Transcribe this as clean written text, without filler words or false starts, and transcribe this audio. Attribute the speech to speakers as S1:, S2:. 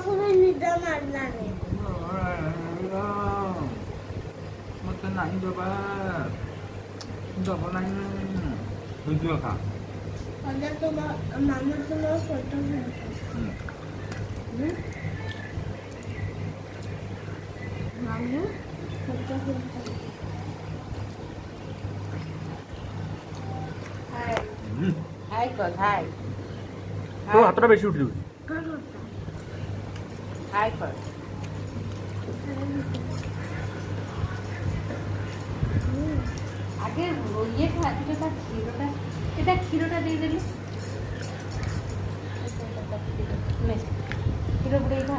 S1: ପୁଣି ନିଦ ମାରିଲାନି।
S2: ମତେ ନାହିଁ ଦେବା ଦବ ନାହିଁ ବୁଝିବ ଖା
S1: ଅଜା ତୁମ ମାମା ତୁମ ଫଟୋ ମାମୁ ଫଟୋ
S3: हाय कर हाय
S2: तो हातटा बेसी उठी
S3: हाय कर आगे ये खा ता क्षीरटा दे देली क्षीर बुड़े खा